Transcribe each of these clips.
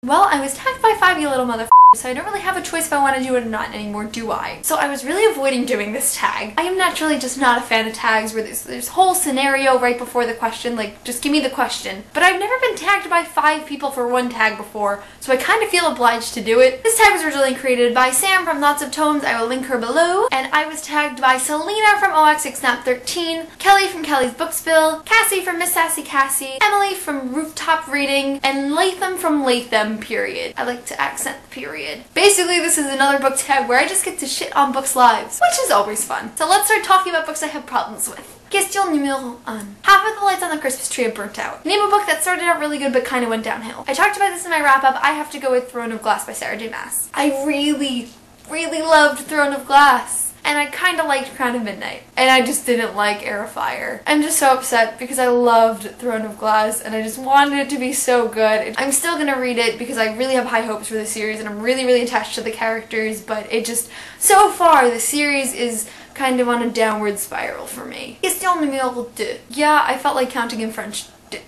Well, I was tagged by 5 you little motherfucker, so I don't really have a choice if I want to do it or not anymore, do I? So I was really avoiding doing this tag. I am naturally just not a fan of tags where there's whole scenario right before the question, like, just give me the question. But I've never been tagged by 5 people for one tag before, so I kind of feel obliged to do it. This tag was originally created by Sam from Lots of Tomes, I will link her below, and I was tagged by Selena from OX6Snap13, Kelly from Kelly's Book Spill, Cassie from Miss Sassy Cassie, Emily from Rooftop Reading, and Latham from Latham, period. I like to accent the period. Basically, this is another book tag where I just get to shit on books' lives, which is always fun. So let's start talking about books I have problems with. Question numéro 1. Half of the lights on the Christmas tree have burnt out. Name a book that started out really good but kind of went downhill. I talked about this in my wrap-up. I have to go with Throne of Glass by Sarah J. Maas. I really loved Throne of Glass. And I kind of liked Crown of Midnight. And I just didn't like Heir of Fire. I'm just so upset because I loved Throne of Glass and I just wanted it to be so good. I'm still gonna read it because I really have high hopes for the series and I'm really attached to the characters, but it just, so far the series is kind of on a downward spiral for me. Question numéro 2. Yeah, I felt like counting in French.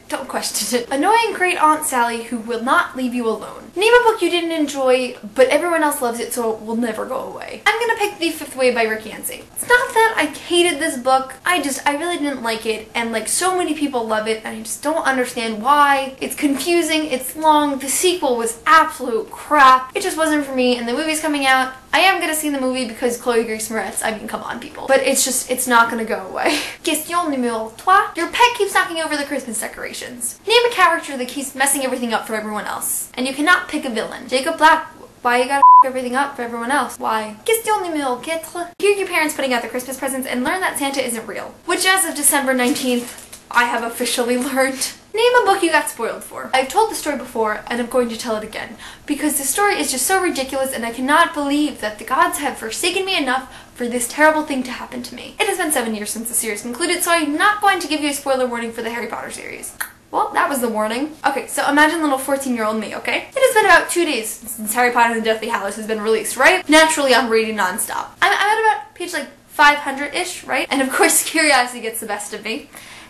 Don't question it. Annoying great Aunt Sally who will not leave you alone. Name a book you didn't enjoy, but everyone else loves it, so it will never go away. I'm gonna pick The Fifth Way by Rick Yancey. It's not that I hated this book, I really didn't like it, and like so many people love it, and I just don't understand why. It's confusing, it's long, the sequel was absolute crap. It just wasn't for me, and the movie's coming out. I am gonna see the movie because Chloe Grace Moretz, I mean, come on people. But it's not gonna go away. Question numéro 3. Your pet keeps knocking over the Christmas decorations. Name a character that keeps messing everything up for everyone else. And you cannot pick a villain. Jacob Black, why you gotta everything up for everyone else? Why? Question numéro 4. Hear your parents putting out the Christmas presents and learn that Santa isn't real. Which as of December 19th, I have officially learned. Name a book you got spoiled for. I've told the story before, and I'm going to tell it again, because the story is just so ridiculous and I cannot believe that the gods have forsaken me enough for this terrible thing to happen to me. It has been 7 years since the series concluded, so I'm not going to give you a spoiler warning for the Harry Potter series. Well, that was the warning. Okay, so imagine little 14-year-old me, okay? It has been about 2 days since Harry Potter and the Deathly Hallows has been released, right? Naturally, I'm reading nonstop. I'm at about page like 500-ish, right? And of course, curiosity gets the best of me.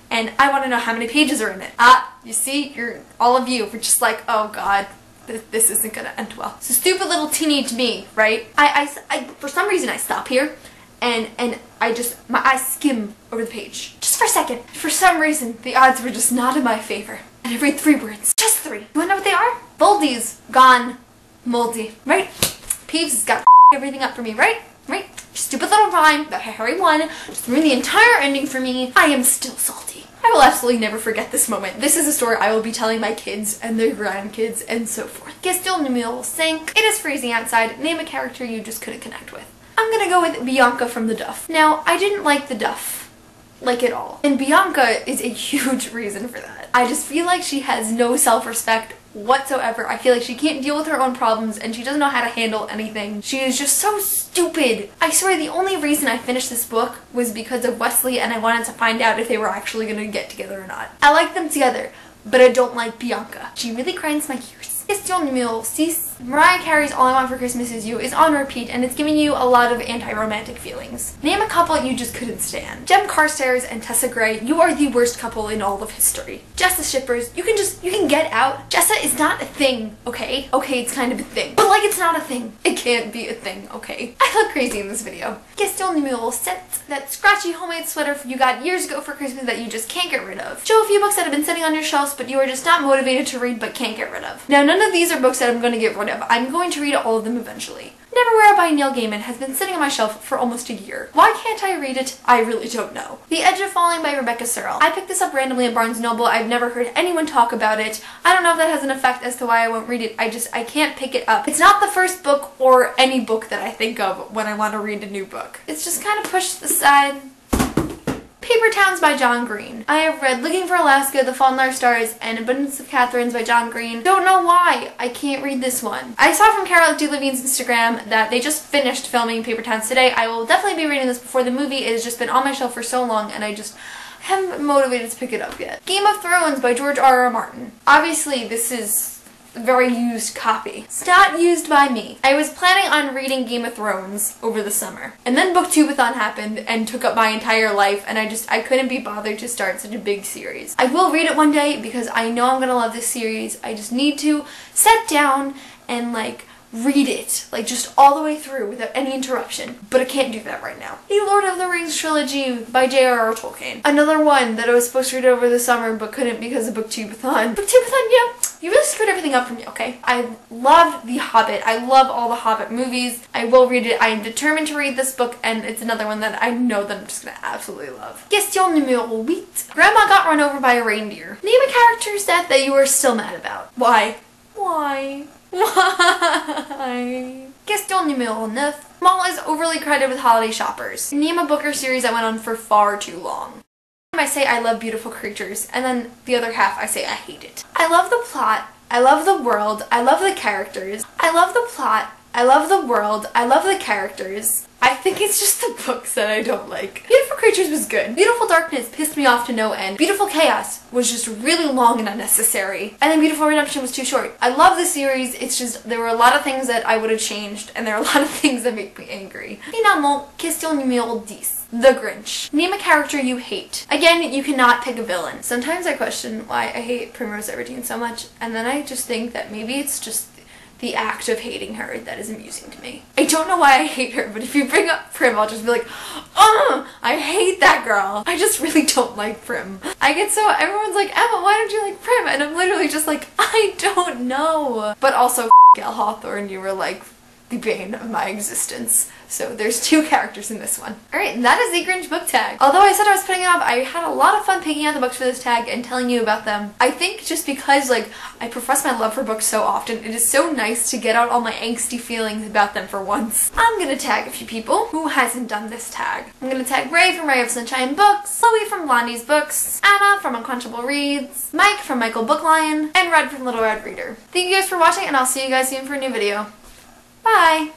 And I want to know how many pages are in it. You see, all of you were just like, oh god, this isn't gonna end well. So stupid little teenage me, right? I for some reason I stop here, and my eyes skim over the page. Just for a second. For some reason, the odds were just not in my favor. And I read 3 words. Just 3. You wanna know what they are? Voldy's gone moldy, right? Peeves has got everything up for me, right? Right? Stupid little rhyme that Harry won just ruined the entire ending for me. I am still salty. I will absolutely never forget this moment. This is a story I will be telling my kids and their grandkids and so forth. Question numéro 5. It is freezing outside. Name a character you just couldn't connect with. I'm gonna go with Bianca from The Duff. Now, I didn't like The Duff, like at all. And Bianca is a huge reason for that. I just feel like she has no self-respect whatsoever. I feel like she can't deal with her own problems and she doesn't know how to handle anything. She is just so stupid. I swear the only reason I finished this book was because of Wesley and I wanted to find out if they were actually going to get together or not. I like them together, but I don't like Bianca. She really grinds my gears. Question numéro 6. Mariah Carey's All I Want for Christmas Is You is on repeat and it's giving you a lot of anti-romantic feelings. Name a couple you just couldn't stand. Jem Carstairs and Tessa Gray, you are the worst couple in all of history. Jessa shippers, you can get out. Jessa is not a thing, okay? Okay, it's kind of a thing. But like it's not a thing. It can't be a thing, okay? I look crazy in this video. Question numéro 7. That scratchy homemade sweater you got years ago for Christmas that you just can't get rid of. Show a few books that have been sitting on your shelves but you are just not motivated to read but can't get rid of. Now none of these are books that I'm going to get rid of. I'm going to read all of them eventually. Neverwhere by Neil Gaiman has been sitting on my shelf for almost a year. Why can't I read it? I really don't know. The Edge of Falling by Rebecca Searle. I picked this up randomly at Barnes & Noble. I've never heard anyone talk about it. I don't know if that has an effect as to why I won't read it. I can't pick it up. It's not the first book or any book that I think of when I want to read a new book. It's just kind of pushed aside. Paper Towns by John Green. I have read Looking for Alaska, The Fault in Our Stars, and Abundance of Catherines by John Green. Don't know why I can't read this one. I saw from Carol Delevin's Instagram that they just finished filming Paper Towns today. I will definitely be reading this before the movie. It has just been on my shelf for so long and I just haven't been motivated to pick it up yet. Game of Thrones by George R.R. Martin. Obviously this is very used copy. It's not used by me. I was planning on reading Game of Thrones over the summer. And then Booktubeathon happened and took up my entire life, and I couldn't be bothered to start such a big series. I will read it one day because I know I'm gonna love this series. I just need to sit down and like read it, like just all the way through without any interruption. But I can't do that right now. The Lord of the Rings trilogy by J.R.R. Tolkien. Another one that I was supposed to read over the summer but couldn't because of Booktubeathon. Booktubeathon, yeah, you really screwed everything up for me, okay? I loved The Hobbit. I love all the Hobbit movies. I will read it. I am determined to read this book, and it's another one that I know that I'm just gonna absolutely love. Question numéro 8. Grandma got run over by a reindeer. Name a character's death that you are still mad about. Why? Why? Why? Question numéro 9. Mall is overly crowded with holiday shoppers. Name a book or series that went on for far too long. I say I love beautiful creatures, and then the other half I say I hate it. I love the plot, I love the world, I love the characters. I love the plot, I love the world, I love the characters. I think it's just the books that I don't like. Beautiful Creatures was good. Beautiful Darkness pissed me off to no end. Beautiful Chaos was just really long and unnecessary. And then Beautiful Redemption was too short. I love the series, it's just there were a lot of things that I would have changed, and there are a lot of things that make me angry. Finalement, question numéro 10. The Grinch. Name a character you hate. Again, you cannot pick a villain. Sometimes I question why I hate Primrose Everdeen so much, and then I just think that maybe it's just the act of hating her that is amusing to me. I don't know why I hate her, but if you bring up Prim, I'll just be like, I hate that girl. I just really don't like Prim. I get so, everyone's like, Emma, why don't you like Prim? And I'm literally just like, I don't know. But also, Gail Hawthorne, you were like the bane of my existence. So there's 2 characters in this one. Alright, and that is the Grinch Book Tag. Although I said I was putting it off, I had a lot of fun picking out the books for this tag and telling you about them. I think just because like I profess my love for books so often, it is so nice to get out all my angsty feelings about them for once. I'm gonna tag a few people who hasn't done this tag. I'm gonna tag Ray from Ray of Sunshine Books, Chloe from Blondie's Books, Anna from Unquenchable Reads, Mike from Michael Book Lion, and Red from Little Red Reader. Thank you guys for watching, and I'll see you guys soon for a new video. Bye!